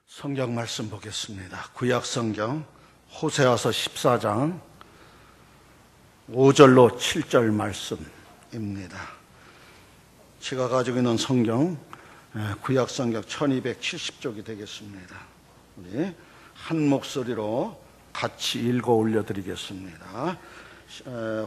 성경 말씀 보겠습니다. 구약 성경 호세아서 14장 5절로 7절 말씀입니다. 제가 가지고 있는 성경 구약 성경 1270쪽이 되겠습니다. 우리 한 목소리로 같이 읽어 올려드리겠습니다.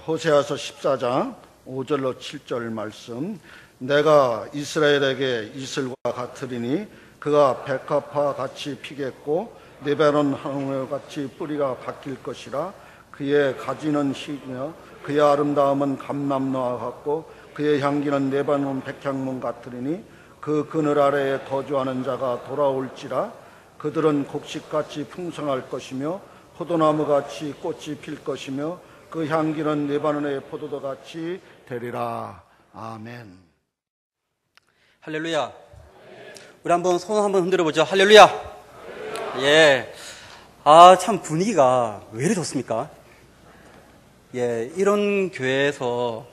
호세아서 14장 5절로 7절 말씀. 내가 이스라엘에게 이슬과 같으리니 그가 백합화 같이 피겠고 레바논 항우에 같이 뿌리가 바뀔 것이라. 그의 가지는 희며 그의 아름다움은 감람나와 같고 그의 향기는 레바논 백향문 같으리니 그 그늘 아래에 거주하는 자가 돌아올지라. 그들은 곡식같이 풍성할 것이며 포도나무같이 꽃이 필 것이며 그 향기는 레바논의 포도도같이 되리라. 아멘. 할렐루야. 우리 한번 손 한번 흔들어 보죠. 할렐루야. 예. 참 분위기가 왜 이리 좋습니까? 예. 이런 교회에서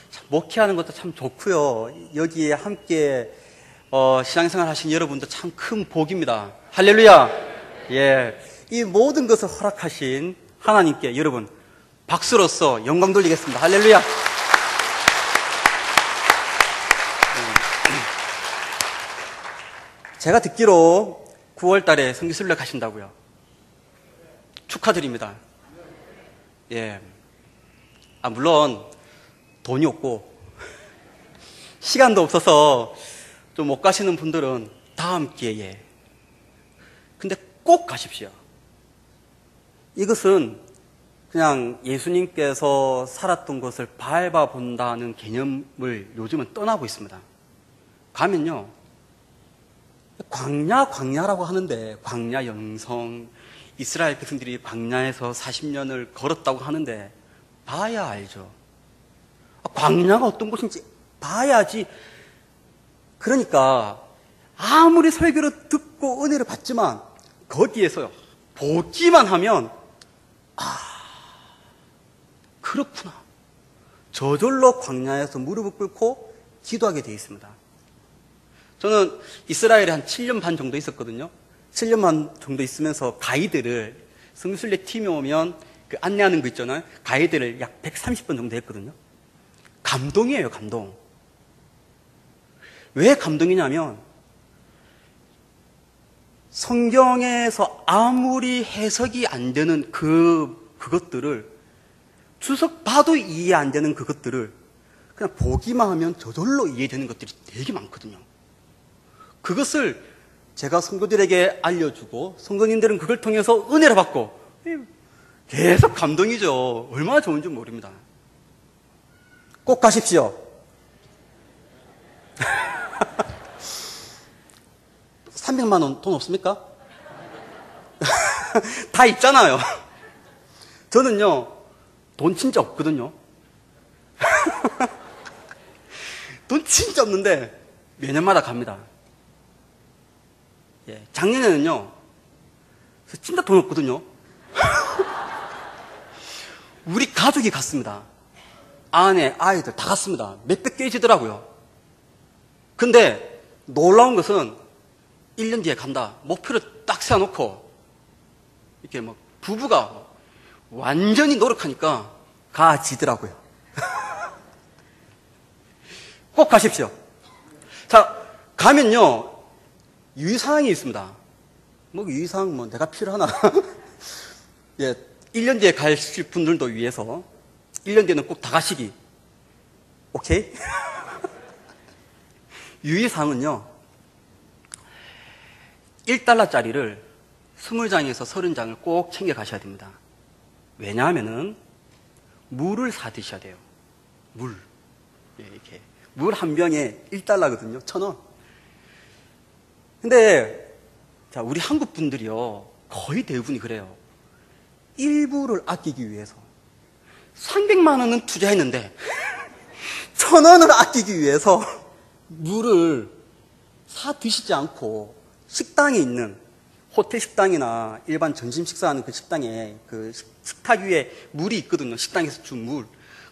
참 목회하는 것도 참 좋고요. 여기에 함께 신앙생활 하신 여러분도 참 큰 복입니다. 할렐루야. 예. 이 모든 것을 허락하신 하나님께 여러분 박수로서 영광 돌리겠습니다. 할렐루야. 제가 듣기로 9월 달에 성지순례 가신다고요. 축하드립니다. 예. 물론 돈이 없고 시간도 없어서 좀 못 가시는 분들은 다음 기회에. 근데 꼭 가십시오. 이것은 그냥 예수님께서 살았던 것을 밟아본다는 개념을 요즘은 떠나고 있습니다. 가면요. 광야라고 하는데, 광야 영성, 이스라엘 백성들이 광야에서 40년을 걸었다고 하는데, 봐야 알죠. 광야가 어떤 곳인지 봐야지. 그러니까, 아무리 설교를 듣고 은혜를 받지만, 거기에서요, 보기만 하면, 그렇구나. 저절로 광야에서 무릎을 꿇고 기도하게 되어 있습니다. 저는 이스라엘에 한 7년 반 정도 있었거든요. 7년 반 정도 있으면서 가이드를, 성지순례 팀이 오면 그 안내하는 거 있잖아요. 가이드를 약 130번 정도 했거든요. 감동이에요, 감동. 왜 감동이냐면, 성경에서 아무리 해석이 안 되는 그것들을, 주석 봐도 이해 안 되는 그것들을 그냥 보기만 하면 저절로 이해되는 것들이 되게 많거든요. 그것을 제가 성도들에게 알려주고 성도님들은 그걸 통해서 은혜를 받고 계속 감동이죠. 얼마나 좋은지 모릅니다. 꼭 가십시오. 300만 원 돈 없습니까? 다 있잖아요. 저는요, 돈 진짜 없거든요. 돈 진짜 없는데 매년마다 갑니다. 예, 작년에는요, 진짜 돈 없거든요. 우리 가족이 갔습니다. 아내, 아이들 다 갔습니다. 몇백 깨지더라고요. 근데 놀라운 것은 1년 뒤에 간다. 목표를 딱 세워놓고 이렇게 막 부부가 완전히 노력하니까 가지더라고요. 꼭 가십시오. 자, 가면요, 유의사항이 있습니다. 뭐 유의사항 뭐 내가 필요하나? 예, 1년 뒤에 가실 분들도 위해서 1년 뒤에는 꼭 다 가시기. 오케이? 유의사항은요, 1달러짜리를 20장에서 30장을 꼭 챙겨 가셔야 됩니다. 왜냐하면은 물을 사 드셔야 돼요. 물. 예, 이렇게. 물 한 병에 1달러거든요. 1,000원. 근데, 자, 우리 한국 분들이요, 거의 대부분이 그래요. 일부를 아끼기 위해서 300만 원은 투자했는데 1,000원을 아끼기 위해서 물을 사 드시지 않고 식당에 있는 호텔 식당이나 일반 점심 식사하는 그 식당에 그 식탁 위에 물이 있거든요. 식당에서 준 물.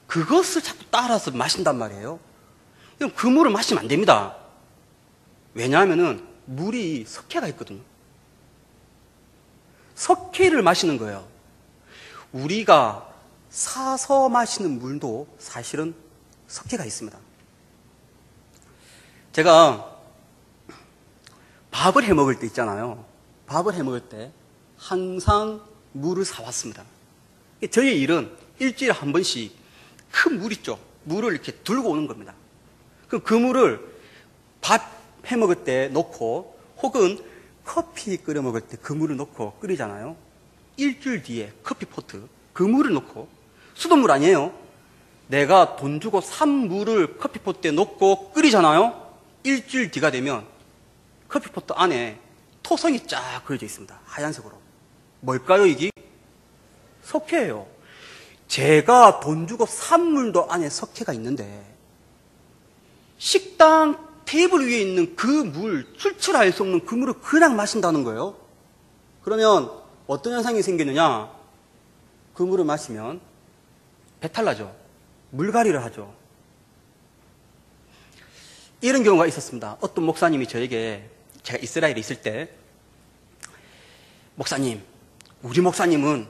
그것을 자꾸 따라서 마신단 말이에요. 그럼 그 물을 마시면 안 됩니다. 왜냐하면은 물이 석회가 있거든요. 석회를 마시는 거예요. 우리가 사서 마시는 물도 사실은 석회가 있습니다. 제가 밥을 해 먹을 때 있잖아요. 밥을 해 먹을 때 항상 물을 사왔습니다. 저희 일은 일주일에 한 번씩 큰 물 있죠. 물을 이렇게 들고 오는 겁니다. 그럼 그 물을 밥 해 먹을 때 넣고 혹은 커피 끓여 먹을 때 그 물을 넣고 끓이잖아요. 일주일 뒤에 커피포트 그 물을 넣고 수돗물 아니에요. 내가 돈 주고 산 물을 커피포트에 넣고 끓이잖아요. 일주일 뒤가 되면 커피포트 안에 토성이 쫙 그려져 있습니다. 하얀색으로. 뭘까요, 이게? 석회예요. 제가 돈 주고 산 물도 안에 석회가 있는데 식당 테이블 위에 있는 그 물, 출출할 수 없는 그 물을 그냥 마신다는 거예요. 그러면 어떤 현상이 생기느냐? 그 물을 마시면 배탈 나죠. 물갈이를 하죠. 이런 경우가 있었습니다. 어떤 목사님이 저에게, 제가 이스라엘에 있을 때, 목사님, 우리 목사님은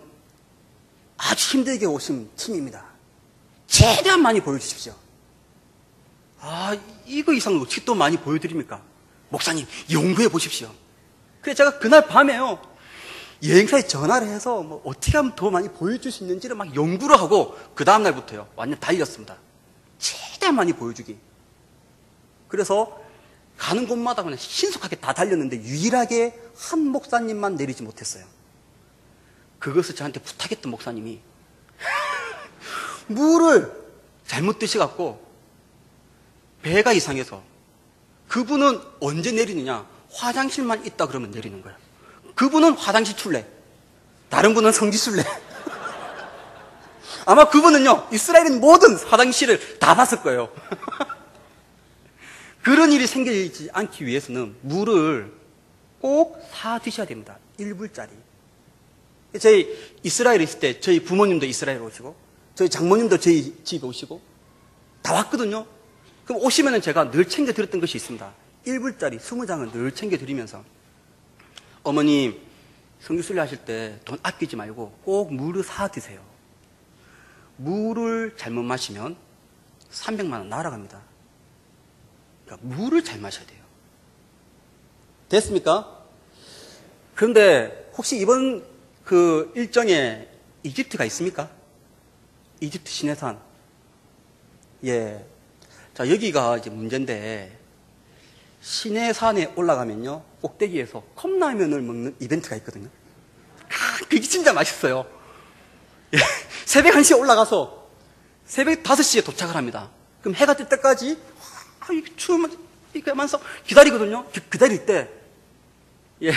아주 힘들게 오신 팀입니다. 최대한 많이 보여주십시오. 아, 이거 이상 어떻게 또 많이 보여드립니까? 목사님, 연구해 보십시오. 그래서 제가 그날 밤에요, 여행사에 전화를 해서 뭐 어떻게 하면 더 많이 보여줄 수 있는지를 막 연구를 하고, 그 다음날부터요, 완전 달렸습니다. 최대한 많이 보여주기. 그래서 가는 곳마다 그냥 신속하게 다 달렸는데, 유일하게 한 목사님만 내리지 못했어요. 그것을 저한테 부탁했던 목사님이, 물을 잘못 드셔갖고, 배가 이상해서 그분은 언제 내리느냐? 화장실만 있다 그러면 내리는 거예요. 그분은 화장실 출래, 다른 분은 성지 순례. 아마 그분은요, 이스라엘인 모든 화장실을 다 봤을 거예요. 그런 일이 생기지 않기 위해서는 물을 꼭 사 드셔야 됩니다. 1불짜리. 저희 이스라엘에 있을 때 저희 부모님도 이스라엘 오시고 저희 장모님도 저희 집에 오시고 다 왔거든요. 그럼 오시면은 제가 늘 챙겨드렸던 것이 있습니다. 1불짜리 20장을 늘 챙겨드리면서, 어머님, 성지순례 하실 때 돈 아끼지 말고 꼭 물을 사 드세요. 물을 잘못 마시면 300만 원 날아갑니다. 그러니까 물을 잘 마셔야 돼요. 됐습니까? 그런데 혹시 이번 그 일정에 이집트가 있습니까? 이집트 시내산. 예. 자, 여기가 이제 문제인데, 시내산에 올라가면요, 꼭대기에서 컵라면을 먹는 이벤트가 있거든요. 그게 진짜 맛있어요. 예. 새벽 1시에 올라가서 새벽 5시에 도착을 합니다. 그럼 해가 뜰 때까지, 이게 추우면, 이렇게 하면서 기다리거든요. 기다릴 때, 예.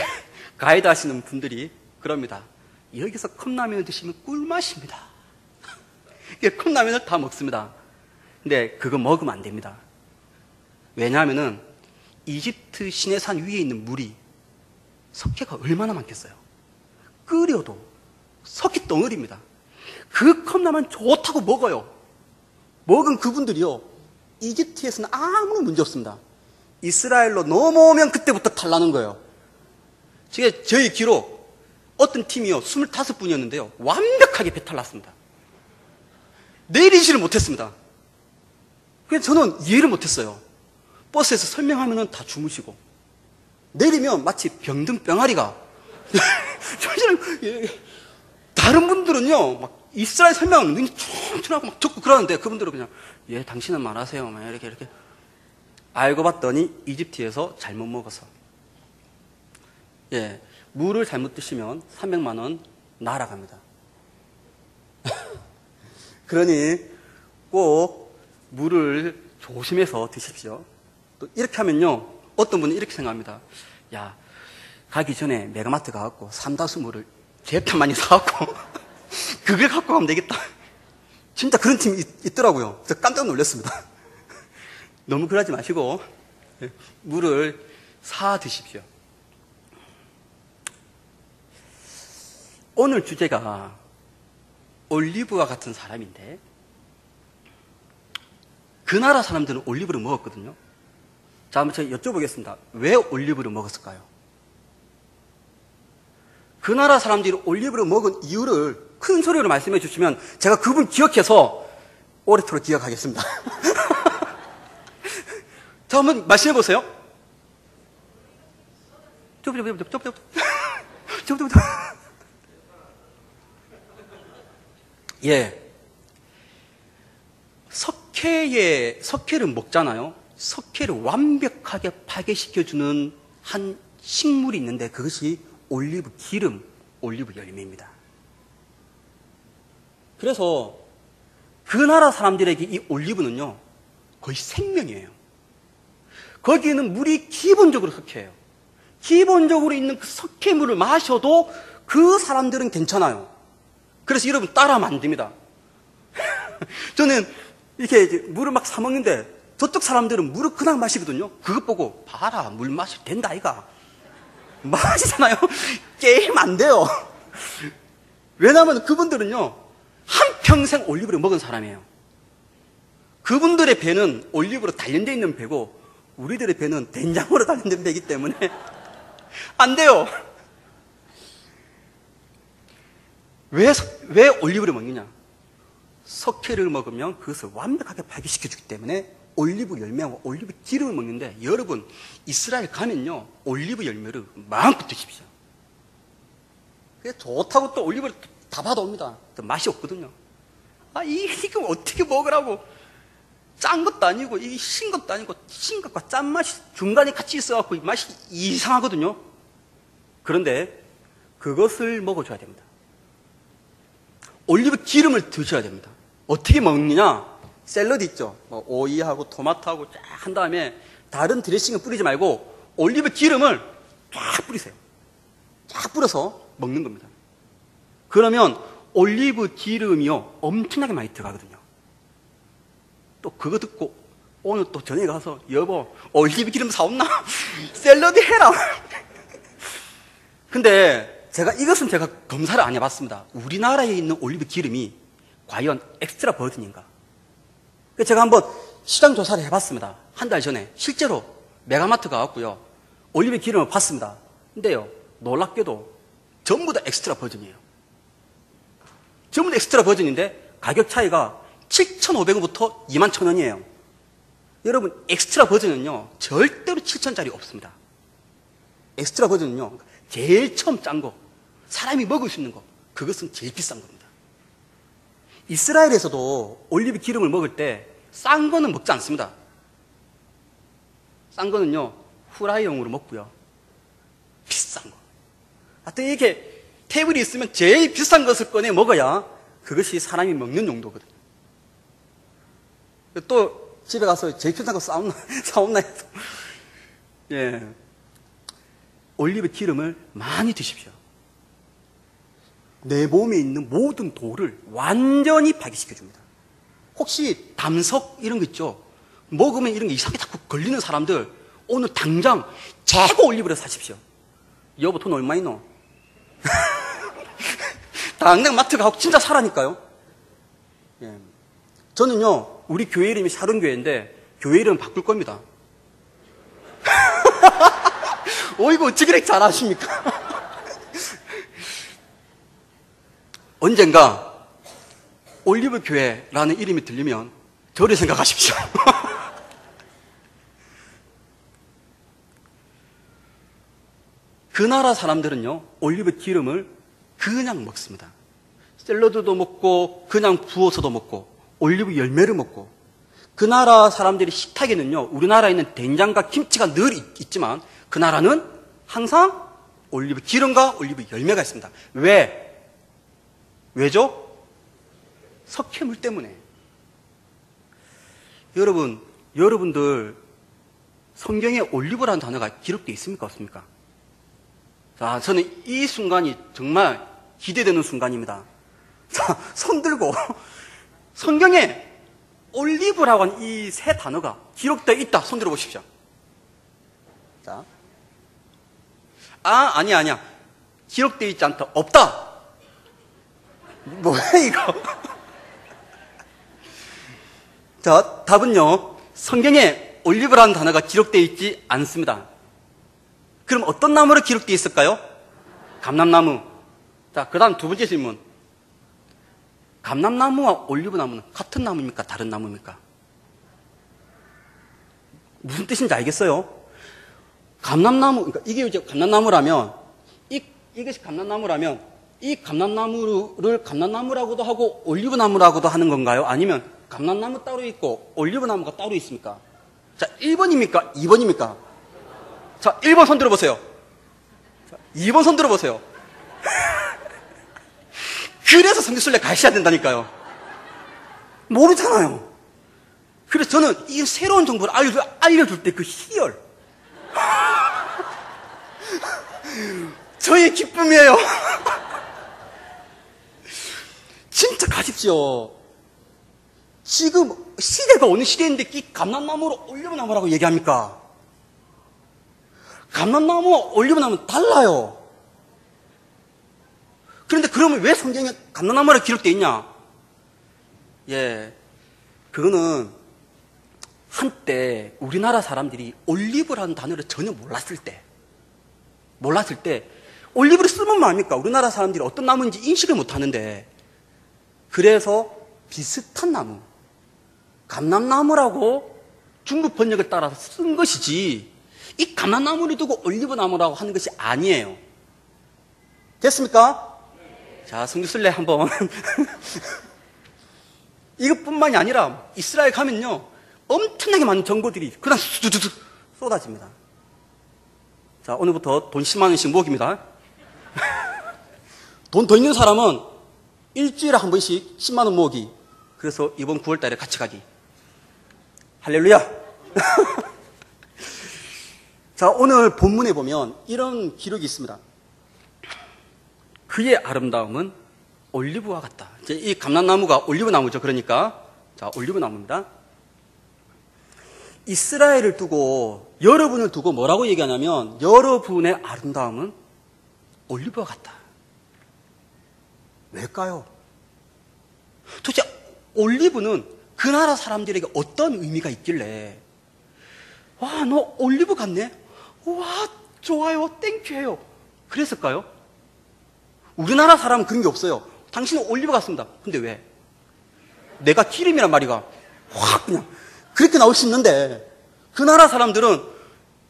가이드 하시는 분들이 그럽니다. 여기서 컵라면을 드시면 꿀맛입니다. 예, 컵라면을 다 먹습니다. 근데 그거 먹으면 안 됩니다. 왜냐하면은 이집트 시내산 위에 있는 물이 석회가 얼마나 많겠어요. 끓여도 석회 덩어리입니다. 그 컵라면 좋다고 먹어요. 먹은 그분들이요, 이집트에서는 아무 문제 없습니다. 이스라엘로 넘어오면 그때부터 탈나는 거예요. 저희 기록 어떤 팀이요, 25분이었는데요 완벽하게 배탈 났습니다. 내리지를 못했습니다. 그래서 저는 이해를 못했어요. 버스에서 설명하면은 다 주무시고, 내리면 마치 병든 병아리가. 다른 분들은요, 막 이스라엘 설명은 눈이 퉁퉁하고 막 듣고 그러는데, 그분들은 그냥, 예, 당신은 말하세요. 막 이렇게. 알고 봤더니 이집트에서 잘못 먹어서. 예, 물을 잘못 드시면 300만 원 날아갑니다. 그러니 꼭 물을 조심해서 드십시오. 또 이렇게 하면요, 어떤 분은 이렇게 생각합니다. 야, 가기 전에 메가마트 가갖고 삼다수물을 제편 많이 사갖고 그걸 갖고 가면 되겠다. 진짜 그런 팀이 있더라고요. 저 깜짝 놀랐습니다. 너무 그러지 마시고 물을 사 드십시오. 오늘 주제가 올리브와 같은 사람인데, 그 나라 사람들은 올리브를 먹었거든요. 자, 한번 제가 여쭤보겠습니다. 왜 올리브를 먹었을까요? 그 나라 사람들이 올리브를 먹은 이유를 큰 소리로 말씀해 주시면 제가 그분 기억해서 오래도록 기억하겠습니다. 자, 한번 말씀해 보세요. 예. 석회를 먹잖아요. 석회를 완벽하게 파괴시켜주는 한 식물이 있는데 그것이 올리브 기름, 올리브 열매입니다. 그래서 그 나라 사람들에게 이 올리브는요, 거의 생명이에요. 거기에는 물이 기본적으로 석회예요. 기본적으로 있는 그 석회물을 마셔도 그 사람들은 괜찮아요. 그래서 여러분 따라하면 안 됩니다. 저는 이렇게 이제 물을 막 사먹는데 저쪽 사람들은 물을 그냥 마시거든요. 그것 보고 봐라, 물 마셔도 된다 아이가. 마시잖아요. 게임 안 돼요. 왜냐하면 그분들은요, 한평생 올리브를 먹은 사람이에요. 그분들의 배는 올리브로 단련되어 있는 배고 우리들의 배는 된장으로 단련된 배이기 때문에 안 돼요. 왜 올리브를 먹느냐? 석회를 먹으면 그것을 완벽하게 파괴시켜주기 때문에 올리브 열매와 올리브 기름을 먹는데, 여러분 이스라엘 가면요 올리브 열매를 마음껏 드십시오. 그게 좋다고 또 올리브를 다 받아옵니다. 맛이 없거든요. 이거 어떻게 먹으라고. 짠 것도 아니고 이게 신 것도 아니고 신것과 짠맛이 중간에 같이 있어갖고 맛이 이상하거든요. 그런데 그것을 먹어줘야 됩니다. 올리브 기름을 드셔야 됩니다. 어떻게 먹느냐? 샐러드 있죠. 오이하고 토마토하고 쫙 한 다음에 다른 드레싱을 뿌리지 말고 올리브 기름을 쫙 뿌리세요. 쫙 뿌려서 먹는 겁니다. 그러면 올리브 기름이요 엄청나게 많이 들어가거든요. 또 그거 듣고 오늘 또 저녁에 가서 여보 올리브 기름 사온나? 샐러드 해라. 근데 이것은 제가 검사를 안 해봤습니다. 우리나라에 있는 올리브 기름이 과연 엑스트라 버진인가? 그래서 제가 한번 시장 조사를 해봤습니다. 한 달 전에 실제로 메가마트 가봤고요. 올리브 기름을 봤습니다. 근데요 놀랍게도 전부 다 엑스트라 버전이에요. 전부 다 엑스트라 버전인데 가격 차이가 7,500원부터 21,000원이에요. 여러분 엑스트라 버전은요 절대로 7,000원짜리 없습니다. 엑스트라 버전은요 제일 처음 짠 거, 사람이 먹을 수 있는 거, 그것은 제일 비싼 겁니다. 이스라엘에서도 올리브 기름을 먹을 때 싼 거는 먹지 않습니다. 싼 거는요 후라이용으로 먹고요, 비싼 거, 하여튼 이렇게 테이블이 있으면 제일 비싼 것을 꺼내 먹어야 그것이 사람이 먹는 용도거든요. 또 집에 가서 제일 비싼 거 사온나 해서 예, 올리브 기름을 많이 드십시오. 내 몸에 있는 모든 돌을 완전히 파괴시켜줍니다. 혹시 담석 이런 거 있죠? 먹으면 이런 게 이상하게 자꾸 걸리는 사람들 오늘 당장 최고 올리브를 사십시오. 여보 돈 얼마 있노? 당장 마트 가고 진짜 사라니까요. 예. 저는요 우리 교회 이름이 샤론교회인데 교회 이름 바꿀 겁니다. 이거 어떻게 이렇게 잘하십니까? 언젠가 올리브 교회라는 이름이 들리면 저를 생각하십시오. 그 나라 사람들은요 올리브 기름을 그냥 먹습니다. 샐러드도 먹고 그냥 부어서도 먹고 올리브 열매를 먹고, 그 나라 사람들이 식탁에는요 우리나라에 있는 된장과 김치가 늘 있지만 그 나라는 항상 올리브 기름과 올리브 열매가 있습니다. 왜죠? 석회물 때문에. 여러분들 성경에 올리브라는 단어가 기록되어 있습니까? 없습니까? 자, 저는 이 순간이 정말 기대되는 순간입니다. 자, 손 들고 성경에 올리브라고 하는 이 세 단어가 기록되어 있다. 손 들어보십시오. 자, 아니야. 기록되어 있지 않다. 없다. 뭐야 이거? 자, 답은요 성경에 올리브라는 단어가 기록되어 있지 않습니다. 그럼 어떤 나무로 기록되어 있을까요? 감람나무. 자, 그 다음 두 번째 질문. 감람나무와 올리브나무는 같은 나무입니까? 다른 나무입니까? 무슨 뜻인지 알겠어요? 감람나무, 그러니까 이게 이제 감람나무라면, 이것이 감람나무라면, 이 감람나무를 감람나무라고도 하고 올리브나무라고도 하는 건가요? 아니면 감람나무 따로 있고 올리브나무가 따로 있습니까? 자, 1번입니까? 2번입니까? 자, 1번 손 들어보세요. 자, 2번 손 들어보세요. 그래서 성지순례 가셔야 된다니까요. 모르잖아요. 그래서 저는 이 새로운 정보를 알려줄 때 그 희열. 저의 기쁨이에요. 진짜 가십시오. 지금 시대가 어느 시대인데 이 감람나무로 올리브나무라고 얘기합니까? 감람나무와 올리브나무는 달라요. 그런데 그러면 왜 성경에 감람나무라 기록되어 있냐? 예, 그거는 한때 우리나라 사람들이 올리브라는 단어를 전혀 몰랐을 때 올리브를 쓰면 뭐합니까? 우리나라 사람들이 어떤 나무인지 인식을 못하는데 그래서 비슷한 나무, 감람나무라고 중국 번역을 따라서 쓴 것이지 이 감람나무를 두고 올리브나무라고 하는 것이 아니에요. 됐습니까? 자, 성지순례 한번. 이것뿐만이 아니라 이스라엘 가면요 엄청나게 많은 정보들이 그냥 수두두두 쏟아집니다. 자, 오늘부터 돈 10만 원씩 모읍니다. 돈 더 있는 사람은 일주일에 한 번씩 10만 원 모으기. 그래서 이번 9월 달에 같이 가기. 할렐루야. 자, 오늘 본문에 보면 이런 기록이 있습니다. 그의 아름다움은 올리브와 같다. 이제 이 감람나무가 올리브나무죠. 그러니까 자, 올리브나무입니다. 이스라엘을 두고 여러분을 두고 뭐라고 얘기하냐면 여러분의 아름다움은 올리브와 같다. 왜일까요? 도대체 올리브는 그 나라 사람들에게 어떤 의미가 있길래 와, 너 올리브 같네? 와, 좋아요, 땡큐해요. 그랬을까요? 우리나라 사람은 그런 게 없어요. 당신은 올리브 같습니다. 근데 왜? 내가 기름이란 말이가 확 그냥 그렇게 나올 수 있는데 그 나라 사람들은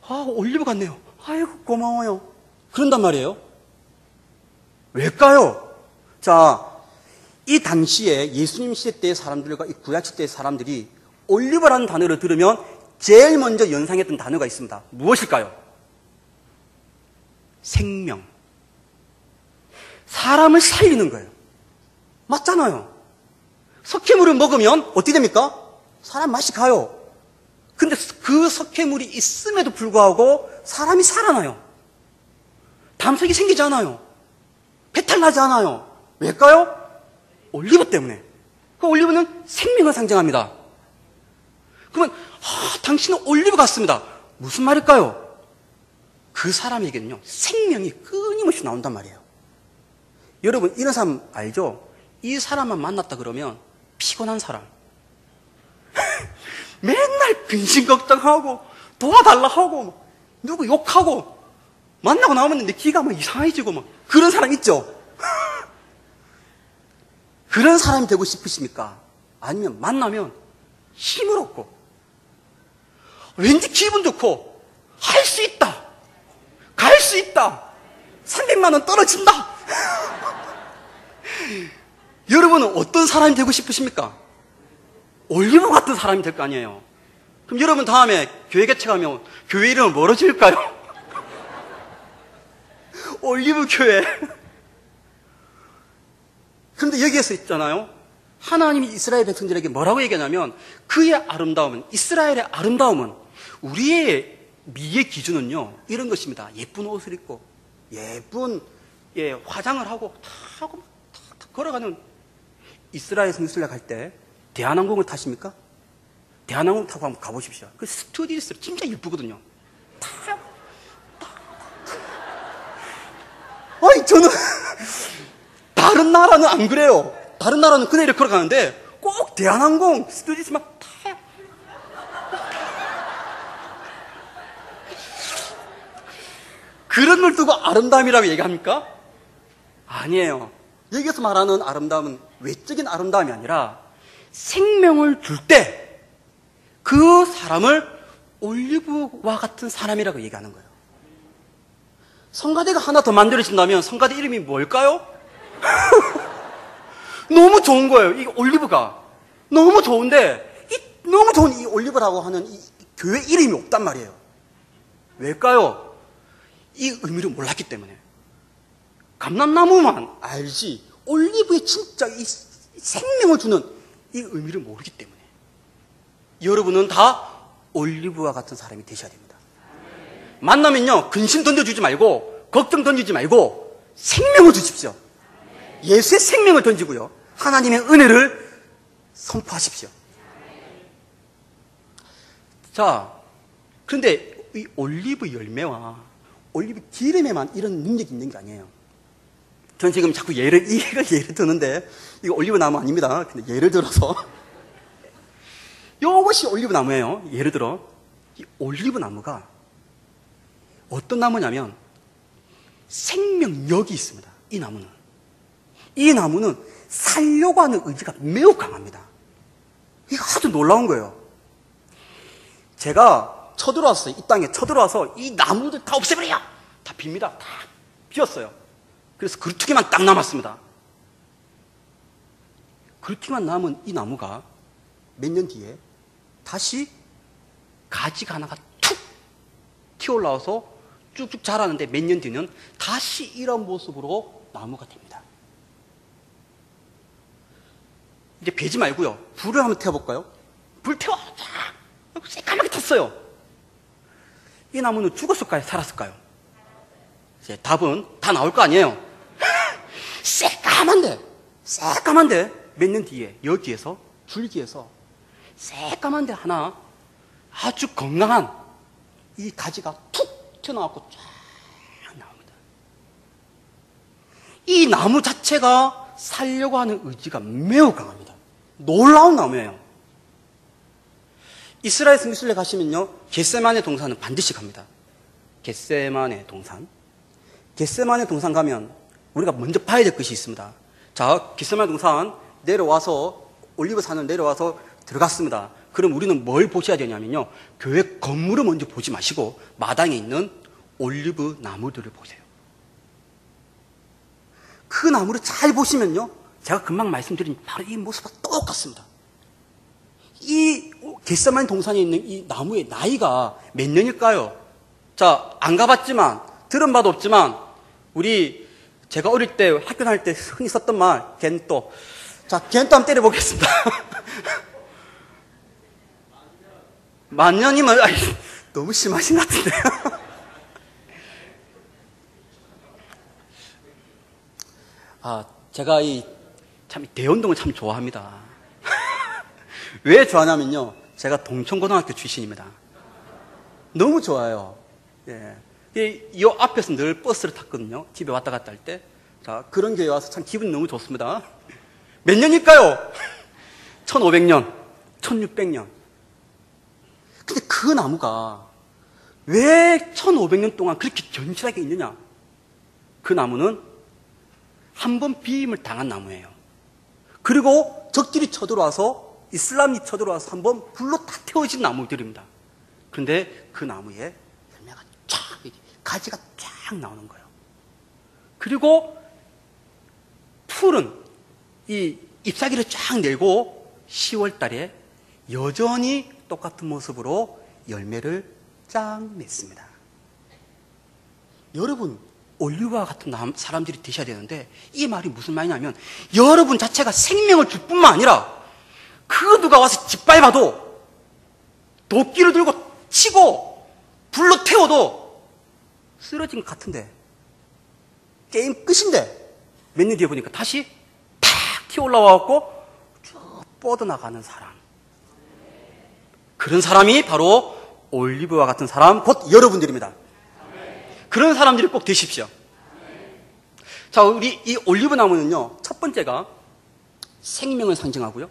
아, 올리브 같네요. 아이고, 고마워요. 그런단 말이에요. 왜일까요? 자, 이 당시에 예수님 시대 때의 사람들과 이 구약 시대의 사람들이 올리브라는 단어를 들으면 제일 먼저 연상했던 단어가 있습니다. 무엇일까요? 생명. 사람을 살리는 거예요. 맞잖아요. 석회물을 먹으면 어떻게 됩니까? 사람 맛이 가요. 근데 그 석회물이 있음에도 불구하고 사람이 살아나요. 담색이 생기지 않아요. 배탈 나지 않아요. 왜일까요? 올리브 때문에. 그 올리브는 생명을 상징합니다. 그러면 당신은 올리브 같습니다. 무슨 말일까요? 그 사람에게는요 생명이 끊임없이 나온단 말이에요. 여러분 이런 사람 알죠? 이 사람만 만났다 그러면 피곤한 사람. 맨날 근심 걱정하고 도와달라 하고 누구 욕하고 만나고 나오면 내 기가 막 이상해지고 막 그런 사람 있죠? 그런 사람이 되고 싶으십니까? 아니면 만나면 힘을 얻고 왠지 기분 좋고 할 수 있다, 갈 수 있다, 300만 원 떨어진다. 여러분은 어떤 사람이 되고 싶으십니까? 올리브 같은 사람이 될 거 아니에요. 그럼 여러분 다음에 교회 개척하면 교회 이름은 뭐로 지을까요? 올리브 교회. 그런데 여기에서 있잖아요. 하나님이 이스라엘 백성들에게 뭐라고 얘기하냐면 그의 아름다움은, 이스라엘의 아름다움은, 우리의 미의 기준은요 이런 것입니다. 예쁜 옷을 입고 예쁜 화장을 하고 다 걸어가는. 이스라엘 성지순례 갈 때 대한항공을 타십니까? 대한항공 타고 한번 가보십시오. 그 스튜어디스 진짜 예쁘거든요. 아니 저는 다른 나라는 안 그래요. 다른 나라는 그냥 이렇게 걸어가는데 꼭 대한항공 스튜어디스 막 타요. 그런 걸 두고 아름다움이라고 얘기합니까? 아니에요. 여기서 말하는 아름다움은 외적인 아름다움이 아니라 생명을 줄 때 그 사람을 올리브와 같은 사람이라고 얘기하는 거예요. 성가대가 하나 더 만들어진다면 성가대 이름이 뭘까요? 너무 좋은 거예요. 이 올리브가. 너무 좋은데 너무 좋은 이 올리브라고 하는 이 교회 이름이 없단 말이에요. 왜일까요? 이 의미를 몰랐기 때문에. 감람나무만 알지 올리브의 진짜 이 생명을 주는 이 의미를 모르기 때문에. 여러분은 다 올리브와 같은 사람이 되셔야 됩니다. 만나면요, 근심 던져주지 말고 걱정 던지지 말고 생명을 주십시오. 예수의 생명을 던지고요, 하나님의 은혜를 선포하십시오. 자, 그런데 이 올리브 열매와 올리브 기름에만 이런 능력이 있는 게 아니에요. 전 지금 자꾸 예를 드는데 이거 올리브 나무 아닙니다. 근데 예를 들어서 이것이 올리브 나무예요. 예를 들어 이 올리브 나무가 어떤 나무냐면 생명력이 있습니다. 이 나무는 살려고 하는 의지가 매우 강합니다. 이게 아주 놀라운 거예요. 제가 쳐들어왔어요. 이 땅에 쳐들어와서 이 나무들 다 없애버려! 다 빕니다. 다 비었어요. 그래서 그루터기만 딱 남았습니다. 그루터기만 남은 이 나무가 몇 년 뒤에 다시 가지가 하나가 툭 튀어올라와서 쭉쭉 자라는데 몇 년 뒤는 다시 이런 모습으로 나무가 됩니다. 이제 베지 말고요, 불을 한번 태워볼까요? 불 태워! 새까맣게 탔어요. 이 나무는 죽었을까요? 살았을까요? 이제 답은 다 나올 거 아니에요. 새까만데 몇 년 뒤에 여기에서 줄기에서 새까만데 하나 아주 건강한 이 가지가 툭 튀어나왔고 쫙 나옵니다. 이 나무 자체가 살려고 하는 의지가 매우 강합니다. 놀라운 나무예요. 이스라엘 성지순례 가시면요, 겟세마네 동산은 반드시 갑니다. 겟세마네 동산 가면 우리가 먼저 봐야 될 것이 있습니다. 자, 겟세마네 동산 내려와서 올리브산을 내려와서 들어갔습니다. 그럼 우리는 뭘 보셔야 되냐면요, 교회 건물을 먼저 보지 마시고 마당에 있는 올리브 나무들을 보세요. 그 나무를 잘 보시면요, 제가 금방 말씀드린 바로 이 모습과 똑같습니다. 이 겟세마네 동산에 있는 이 나무의 나이가 몇 년일까요? 자, 안 가봤지만 들은 바도 없지만 제가 어릴 때 학교 다닐 때 흔히 썼던 말 겐또. 자, 겐또 한번 때려보겠습니다. 만년이면 너무 심하신 것 같은데요. 제가 참 대운동을 참 좋아합니다. 왜 좋아하냐면요, 제가 동천고등학교 출신입니다. 너무 좋아요. 예. 이 앞에서 늘 버스를 탔거든요. 집에 왔다 갔다 할 때. 자, 그런 교회에 와서 참 기분이 너무 좋습니다. 몇 년일까요? 1500년, 1600년. 근데 그 나무가 왜 1500년 동안 그렇게 견실하게 있느냐? 그 나무는 한 번 비임을 당한 나무예요. 그리고 적들이 쳐들어와서, 이슬람이 쳐들어와서 한 번 불로 다 태워진 나무들입니다. 그런데 그 나무에 열매가 쫙, 가지가 쫙 나오는 거예요. 그리고 풀은 이 잎사귀를 쫙 내고 10월 달에 여전히 똑같은 모습으로 열매를 쫙 맺습니다. 여러분, 올리브와 같은 사람들이 되셔야 되는데, 이 말이 무슨 말이냐면 여러분 자체가 생명을 줄 뿐만 아니라 그 누가 와서 짓밟아도, 도끼를 들고 치고 불로 태워도 쓰러진 것 같은데, 게임 끝인데 몇 년 뒤에 보니까 다시 탁 튀어올라와갖고 쭉 뻗어나가는 사람. 그런 사람이 바로 올리브와 같은 사람, 곧 여러분들입니다. 그런 사람들이 꼭 되십시오. 자, 우리 이 올리브 나무는요, 첫 번째가 생명을 상징하고요.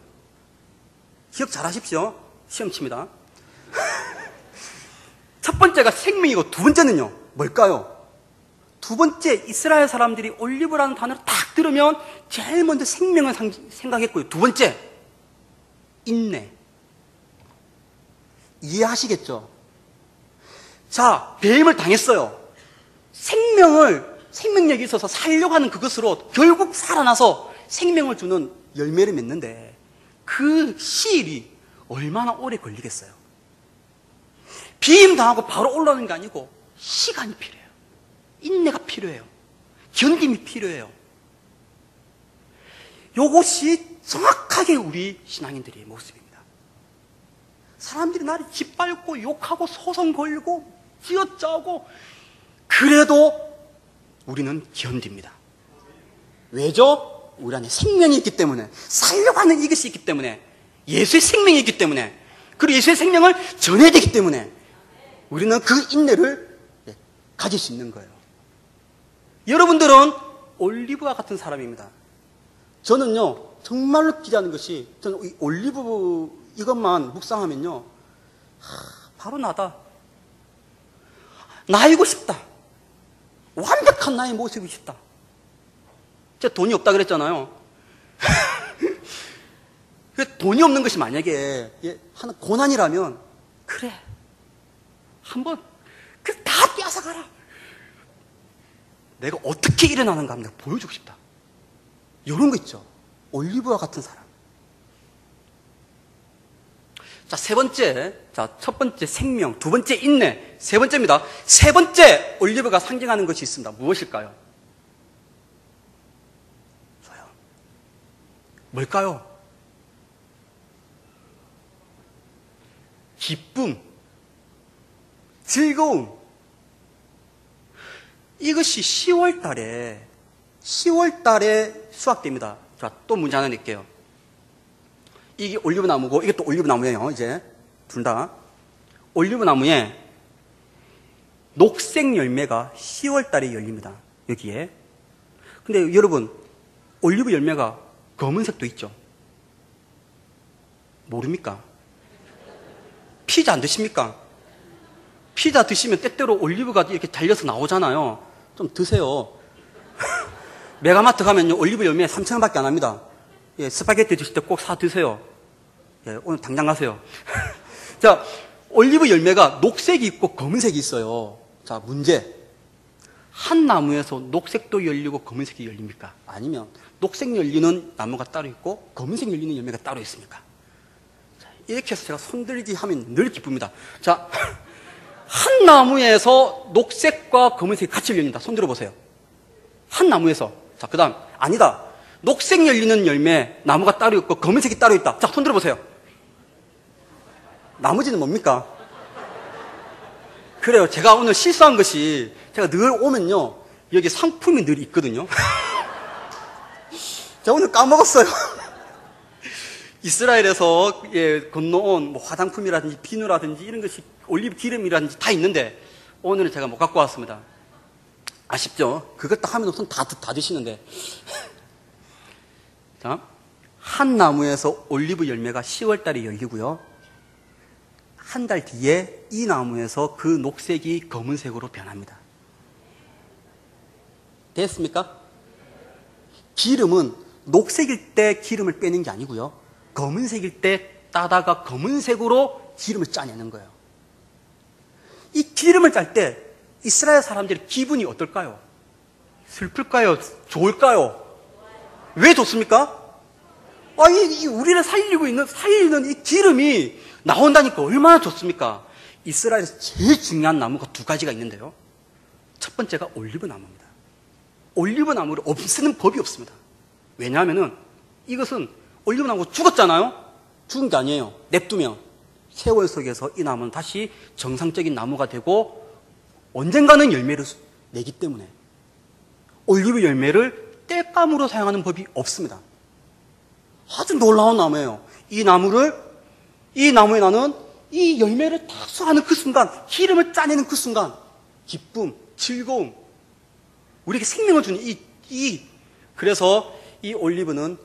기억 잘 하십시오. 시험 칩니다. 첫 번째가 생명이고 두 번째는요, 뭘까요? 두 번째, 이스라엘 사람들이 올리브라는 단어를 딱 들으면 제일 먼저 생명을 생각했고요. 두 번째, 인내. 이해하시겠죠? 자, 배임을 당했어요. 생명력이 있어서 살려고 하는 그것으로 결국 살아나서 생명을 주는 열매를 맺는데 그 시일이 얼마나 오래 걸리겠어요? 비임 당하고 바로 올라오는 게 아니고 시간이 필요해요. 인내가 필요해요. 견딤이 필요해요. 이것이 정확하게 우리 신앙인들의 모습입니다. 사람들이 나를 짓밟고 욕하고 소송 걸고 쥐어짜고 그래도 우리는 견딥니다. 왜죠? 우리 안에 생명이 있기 때문에, 살려고 하는 이것이 있기 때문에, 예수의 생명이 있기 때문에, 그리고 예수의 생명을 전해야 되기 때문에 우리는 그 인내를 가질 수 있는 거예요. 여러분들은 올리브와 같은 사람입니다. 저는요, 정말로 기대하는 것이, 저는 이 올리브 이것만 묵상하면요, 바로 나다. 나이고 싶다. 완벽한 나의 모습이 싶다. 제가 돈이 없다 그랬잖아요. 돈이 없는 것이 만약에 하는 고난이라면, 그래, 한번 다 떼앗아가라. 내가 어떻게 일어나는가 하면 내가 보여주고 싶다. 이런 거 있죠. 올리브와 같은 사람. 자, 세 번째. 자, 첫 번째 생명, 두 번째 인내, 세 번째입니다. 세 번째 올리브가 상징하는 것이 있습니다. 무엇일까요? 저요. 뭘까요? 기쁨, 즐거움. 이것이 10월 달에 수확됩니다. 자, 또 문제 하나 낼게요. 이게 올리브 나무고, 이게 또 올리브 나무예요, 이제. 둘 다. 올리브 나무에 녹색 열매가 10월 달에 열립니다. 여기에. 근데 여러분, 올리브 열매가 검은색도 있죠? 모릅니까? 피자 안 드십니까? 피자 드시면 때때로 올리브가 이렇게 달려서 나오잖아요. 좀 드세요. 메가마트 가면요, 올리브 열매 3,000원 밖에 안 합니다. 예, 스파게티 드실 때 꼭 사 드세요. 예, 오늘 당장 가세요. 자, 올리브 열매가 녹색이 있고 검은색이 있어요. 자, 문제. 한 나무에서 녹색도 열리고 검은색이 열립니까? 아니면 녹색 열리는 나무가 따로 있고 검은색 열리는 열매가 따로 있습니까? 자, 이렇게 해서 제가 손들기 하면 늘 기쁩니다. 자, 한 나무에서 녹색과 검은색이 같이 열립니다. 손 들어보세요. 한 나무에서. 자, 그 다음, 아니다. 녹색 열리는 열매, 나무가 따로 있고 검은색이 따로 있다. 자, 손 들어보세요. 나머지는 뭡니까? 그래요. 제가 오늘 실수한 것이, 제가 늘 오면요, 여기 상품이 늘 있거든요. 제가 오늘 까먹었어요. 이스라엘에서 건너온 뭐 화장품이라든지 비누라든지 이런 것이 올리브 기름이라든지 다 있는데 오늘은 제가 못 갖고 왔습니다. 아쉽죠? 그걸 딱 하면 우선 다 드시는데. 자, 한 나무에서 올리브 열매가 10월 달에 열리고요. 한 달 뒤에 이 나무에서 그 녹색이 검은색으로 변합니다. 됐습니까? 기름은 녹색일 때 기름을 빼는 게 아니고요. 검은색일 때 따다가 검은색으로 기름을 짜내는 거예요. 이 기름을 짤 때 이스라엘 사람들의 기분이 어떨까요? 슬플까요? 좋을까요? 왜 좋습니까? 우리를 살리는 이 기름이 나온다니까 얼마나 좋습니까? 이스라엘에서 제일 중요한 나무가 두 가지가 있는데요. 첫 번째가 올리브 나무입니다. 올리브 나무를 없애는 법이 없습니다. 왜냐하면은 이것은 올리브 나무가 죽었잖아요? 죽은 게 아니에요. 냅두면 세월 속에서 이 나무는 다시 정상적인 나무가 되고 언젠가는 열매를 내기 때문에 올리브 열매를 땔감으로 사용하는 법이 없습니다. 아주 놀라운 나무예요. 이 나무에 나는 이 열매를 딱 수하는 그 순간, 기름을 짜내는 그 순간, 기쁨, 즐거움, 우리에게 생명을 주는 그래서 이 올리브는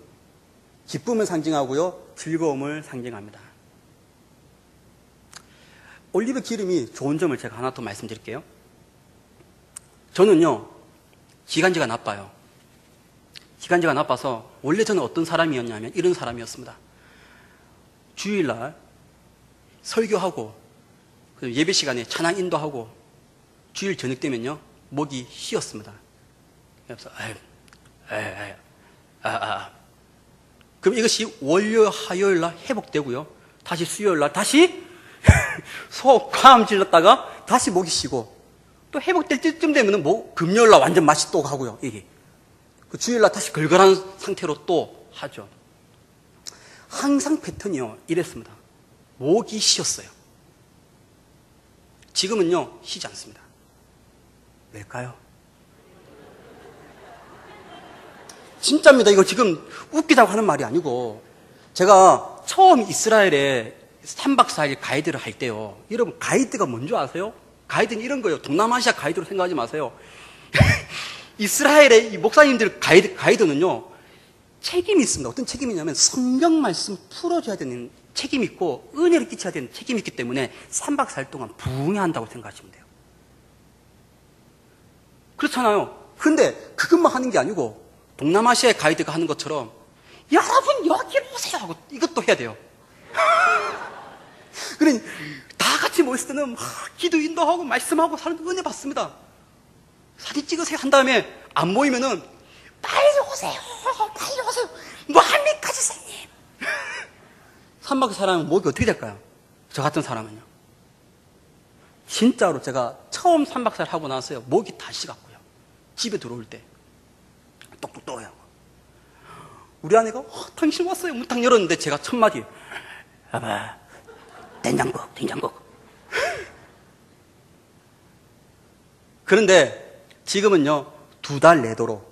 기쁨을 상징하고요, 즐거움을 상징합니다. 올리브 기름이 좋은 점을 제가 하나 더 말씀드릴게요. 저는요, 기관지가 나빠요. 기관지가 나빠서 원래 저는 어떤 사람이었냐면 이런 사람이었습니다. 주일날 설교하고 예배 시간에 찬양 인도하고 주일 저녁 되면요 목이 쉬었습니다. 그래서 그럼 이것이 월요 화요일 날 회복되고요. 다시 수요일 날 다시 소감 질렀다가 다시 목이 쉬고 또 회복될 때쯤 되면은 금요일 날 완전 맛이 또 가고요. 이게 그 주일 날 다시 걸걸한 상태로 또 하죠. 항상 패턴이요 이랬습니다. 목이 쉬었어요. 지금은요 쉬지 않습니다. 왜일까요? 진짜입니다. 이거 지금 웃기다고 하는 말이 아니고 제가 처음 이스라엘에 3박 4일 가이드를 할 때요. 여러분 가이드가 뭔지 아세요? 가이드는 이런 거예요. 동남아시아 가이드로 생각하지 마세요. 이스라엘의 이 목사님들 가이드는요. 책임이 있습니다. 어떤 책임이냐면 성경 말씀 풀어줘야 되는 책임이 있고 은혜를 끼쳐야 되는 책임이 있기 때문에 3박 4일 동안 부흥해야 한다고 생각하시면 돼요. 그렇잖아요. 근데 그것만 하는 게 아니고 동남아시아의 가이드가 하는 것처럼 여러분 여기로 오세요 하고 이것도 해야 돼요. 그러니 다 같이 모였을 때는 막 기도 인도하고 말씀하고 사람들 은혜 받습니다. 사진 찍으세요 한 다음에 안 모이면은 빨리 오세요. 빨리 오세요. 뭐합니까 지사님. 3박 4일은 목이 어떻게 될까요? 저 같은 사람은요. 진짜로 제가 처음 3박 4일 하고 나서요 목이 다 식었고요. 집에 들어올 때 똑똑똑해요. 우리 아내가 당신 왔어요. 문 딱 열었는데 제가 첫 마디 아빠 된장국. 그런데 지금은요 2달 내도록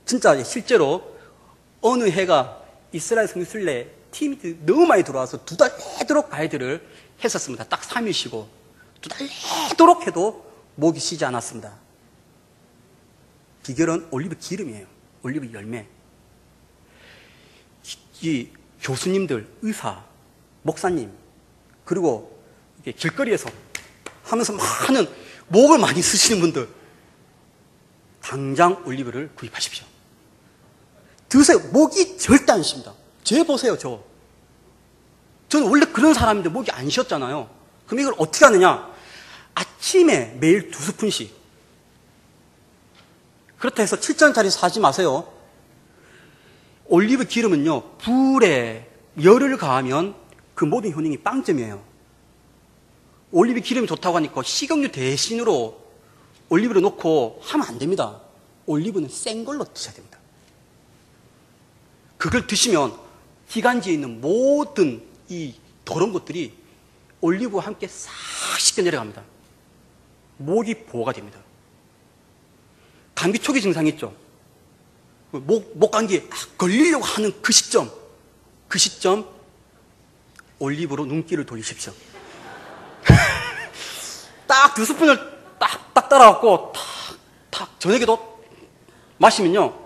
진짜 실제로 어느 해가 이스라엘 성교순례 팀이 너무 많이 들어와서 2달 내도록 가이드를 했었습니다. 딱 3일 쉬고 2달 내도록 해도 목이 쉬지 않았습니다. 비결은 올리브 기름이에요. 올리브 열매. 이 교수님들, 의사, 목사님, 그리고 길거리에서 하면서 많은 목을 많이 쓰시는 분들 당장 올리브를 구입하십시오. 드세요. 목이 절대 안 쉽니다. 쟤 보세요. 저는 원래 그런 사람인데 목이 안 쉬었잖아요. 그럼 이걸 어떻게 하느냐? 아침에 매일 2스푼씩. 그렇다 해서 7전짜리 사지 마세요. 올리브 기름은요 불에 열을 가하면 그 모든 효능이 빵점이에요. 올리브 기름이 좋다고 하니까 식용유 대신으로 올리브를 넣고 하면 안 됩니다. 올리브는 sen 걸로 드셔야 됩니다. 그걸 드시면 기관지에 있는 모든 이 더러운 것들이 올리브와 함께 싹 씻겨 내려갑니다. 목이 보호가 됩니다. 감기 초기 증상 있죠? 목 감기에 걸리려고 하는 그 시점 올리브로 눈길을 돌리십시오. 딱 2스푼을 딱 따라갖고 탁 저녁에도 마시면요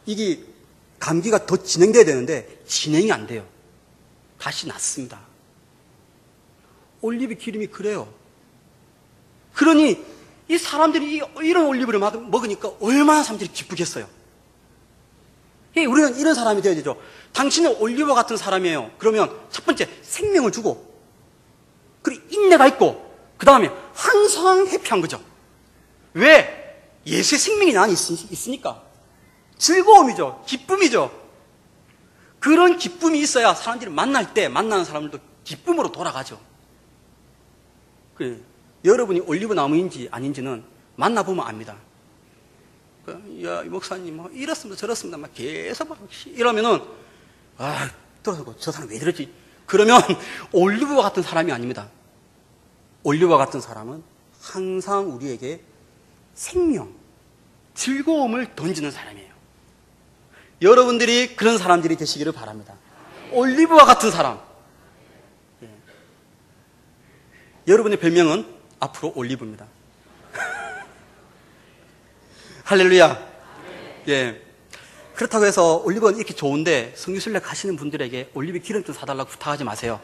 이게 감기가 더 진행돼야 되는데 진행이 안 돼요. 다시 낫습니다. 올리브 기름이 그래요. 그러니 이 사람들이 이런 올리브를 먹으니까 얼마나 사람들이 기쁘겠어요. 우리는 이런 사람이 되어야 되죠. 당신은 올리브와 같은 사람이에요. 그러면 첫 번째 생명을 주고 그리고 인내가 있고 그 다음에 항상 해피한 거죠. 왜? 예수의 생명이 나 안에 있으니까. 즐거움이죠. 기쁨이죠. 그런 기쁨이 있어야 사람들이 만날 때 만나는 사람들도 기쁨으로 돌아가죠. 여러분이 올리브 나무인지 아닌지는 만나보면 압니다. 야, 이 목사님, 이렇습니다, 저렇습니다. 막 계속 이러면은, 들어서 저 사람 왜 이러지? 그러면 올리브와 같은 사람이 아닙니다. 올리브와 같은 사람은 항상 우리에게 생명, 즐거움을 던지는 사람이에요. 여러분들이 그런 사람들이 되시기를 바랍니다. 올리브와 같은 사람. 예. 여러분의 별명은 앞으로 올리브입니다. 할렐루야. 예. 그렇다고 해서 올리브는 이렇게 좋은데 성교순례 가시는 분들에게 올리브 기름 좀 사달라고 부탁하지 마세요.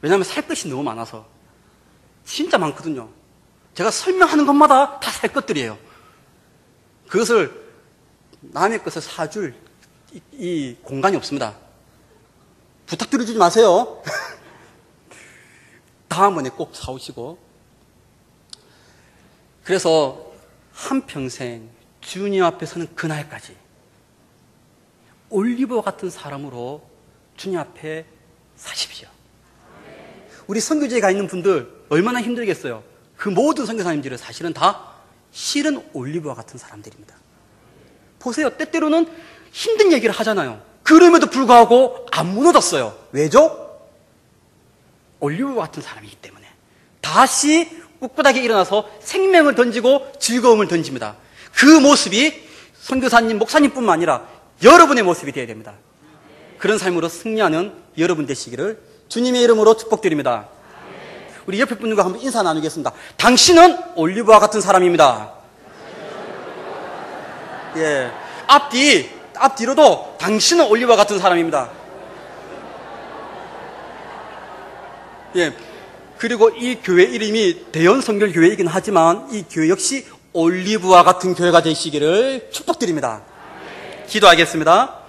왜냐하면 살 것이 너무 많아서. 진짜 많거든요. 제가 설명하는 것마다 다 살 것들이에요. 그것을 남의 것을 사줄 이 공간이 없습니다. 부탁드리지 마세요. 다음번에 꼭 사오시고. 그래서 한평생 주님 앞에 서는 그날까지 올리브와 같은 사람으로 주님 앞에 사십시오. 우리 선교지에 가 있는 분들 얼마나 힘들겠어요. 그 모든 선교사님들은 사실은 다 실은 올리브와 같은 사람들입니다. 보세요. 때때로는 힘든 얘기를 하잖아요. 그럼에도 불구하고 안 무너졌어요. 왜죠? 올리브와 같은 사람이기 때문에 다시 꿋꿋하게 일어나서 생명을 던지고 즐거움을 던집니다. 그 모습이 선교사님, 목사님뿐만 아니라 여러분의 모습이 되어야 됩니다. 그런 삶으로 승리하는 여러분 되시기를 주님의 이름으로 축복드립니다. 우리 옆에 분들과 한번 인사 나누겠습니다. 당신은 올리브와 같은 사람입니다. 예, 앞뒤로도 당신은 올리브와 같은 사람입니다. 예, 그리고 이 교회 이름이 대연선결교회이긴 하지만 이 교회 역시 올리브와 같은 교회가 되시기를 축복드립니다. 기도하겠습니다.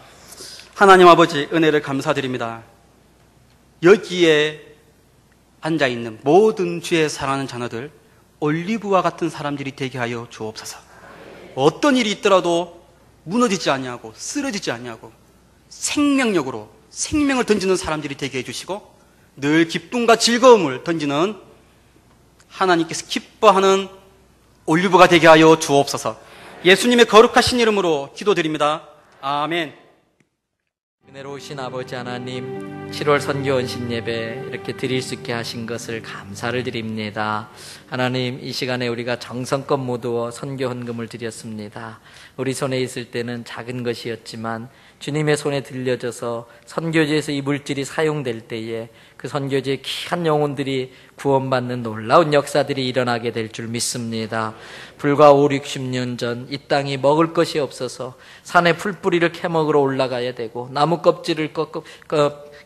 하나님 아버지, 은혜를 감사드립니다. 여기에 앉아있는 모든 주의 사랑하는 자녀들 올리브와 같은 사람들이 되게 하여 주옵소서. 어떤 일이 있더라도 무너지지 아니하고 쓰러지지 아니하고 생명력으로 생명을 던지는 사람들이 되게 해주시고 늘 기쁨과 즐거움을 던지는 하나님께서 기뻐하는 올리브가 되게 하여 주옵소서. 예수님의 거룩하신 이름으로 기도드립니다. 아멘. 은혜로우신 아버지 하나님, 7월 선교 헌신 예배 이렇게 드릴 수 있게 하신 것을 감사를 드립니다. 하나님, 이 시간에 우리가 정성껏 모두어 선교 헌금을 드렸습니다. 우리 손에 있을 때는 작은 것이었지만 주님의 손에 들려져서 선교지에서 이 물질이 사용될 때에 그 선교지의 귀한 영혼들이 구원받는 놀라운 역사들이 일어나게 될 줄 믿습니다. 불과 5, 60년 전 이 땅이 먹을 것이 없어서 산에 풀뿌리를 캐먹으러 올라가야 되고 나무 껍질을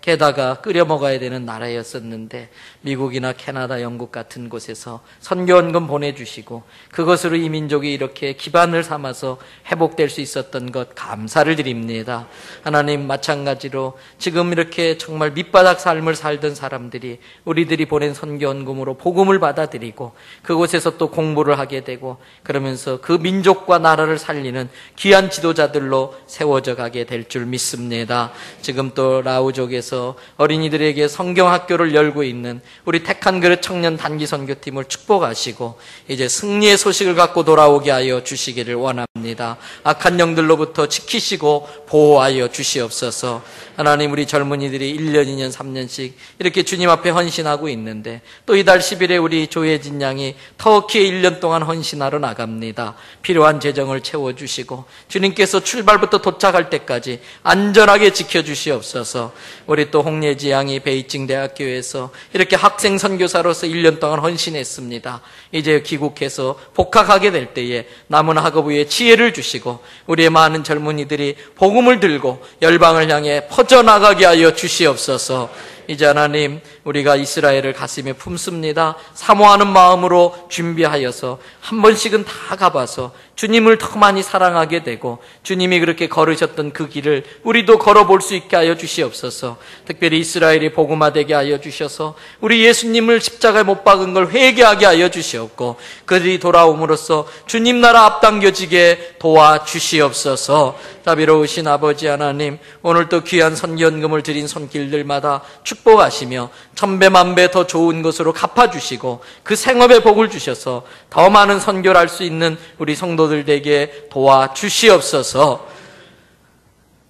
게다가 끓여 먹어야 되는 나라였었는데 미국이나 캐나다, 영국 같은 곳에서 선교헌금 보내주시고 그것으로 이 민족이 이렇게 기반을 삼아서 회복될 수 있었던 것 감사를 드립니다. 하나님, 마찬가지로 지금 이렇게 정말 밑바닥 삶을 살던 사람들이 우리들이 보낸 선교헌금으로 복음을 받아들이고 그곳에서 또 공부를 하게 되고 그러면서 그 민족과 나라를 살리는 귀한 지도자들로 세워져 가게 될 줄 믿습니다. 지금 또 라오족에서 어린이들에게 성경학교를 열고 있는 우리 택한 그릇 청년 단기 선교팀을 축복하시고 이제 승리의 소식을 갖고 돌아오게 하여 주시기를 원합니다. 악한 영들로부터 지키시고 보호하여 주시옵소서. 하나님, 우리 젊은이들이 1년, 2년, 3년씩 이렇게 주님 앞에 헌신하고 있는데 또 이달 10일에 우리 조혜진 양이 터키에 1년 동안 헌신하러 나갑니다. 필요한 재정을 채워주시고 주님께서 출발부터 도착할 때까지 안전하게 지켜주시옵소서. 우리 또 홍예지 양이 베이징 대학교에서 이렇게 학생 선교사로서 1년 동안 헌신했습니다. 이제 귀국해서 복학하게 될 때에 남은 학업 위에 지혜를 주시고 우리의 많은 젊은이들이 복음을 들고 열방을 향해 퍼져나가게 하여 주시옵소서. 이제 하나님, 우리가 이스라엘을 가슴에 품습니다. 사모하는 마음으로 준비하여서 한 번씩은 다 가봐서 주님을 더 많이 사랑하게 되고 주님이 그렇게 걸으셨던 그 길을 우리도 걸어볼 수 있게 하여 주시옵소서. 특별히 이스라엘이 복음화되게 하여 주셔서 우리 예수님을 십자가에 못 박은 걸 회개하게 하여 주시옵고 그들이 돌아옴으로써 주님 나라 앞당겨지게 도와주시옵소서. 자비로우신 아버지 하나님, 오늘도 귀한 선견금을 드린 손길들마다 축복하시며 천배만배 더 좋은 것으로 갚아주시고 그 생업에 복을 주셔서 더 많은 선교를 할 수 있는 우리 성도들 되게 도와주시옵소서.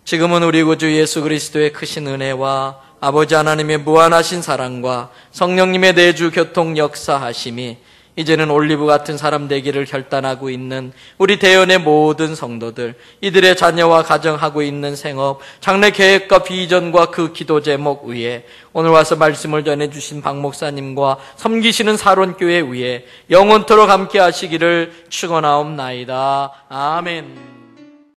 지금은 우리 구주 예수 그리스도의 크신 은혜와 아버지 하나님의 무한하신 사랑과 성령님의 내주 교통 역사하심이 이제는 올리브 같은 사람 되기를 결단하고 있는 우리 대연의 모든 성도들, 이들의 자녀와 가정하고 있는 생업, 장래 계획과 비전과 그 기도 제목 위에 오늘 와서 말씀을 전해주신 박 목사님과 섬기시는 사론교회 위에 영원토록 함께 하시기를 축원하옵나이다. 아멘.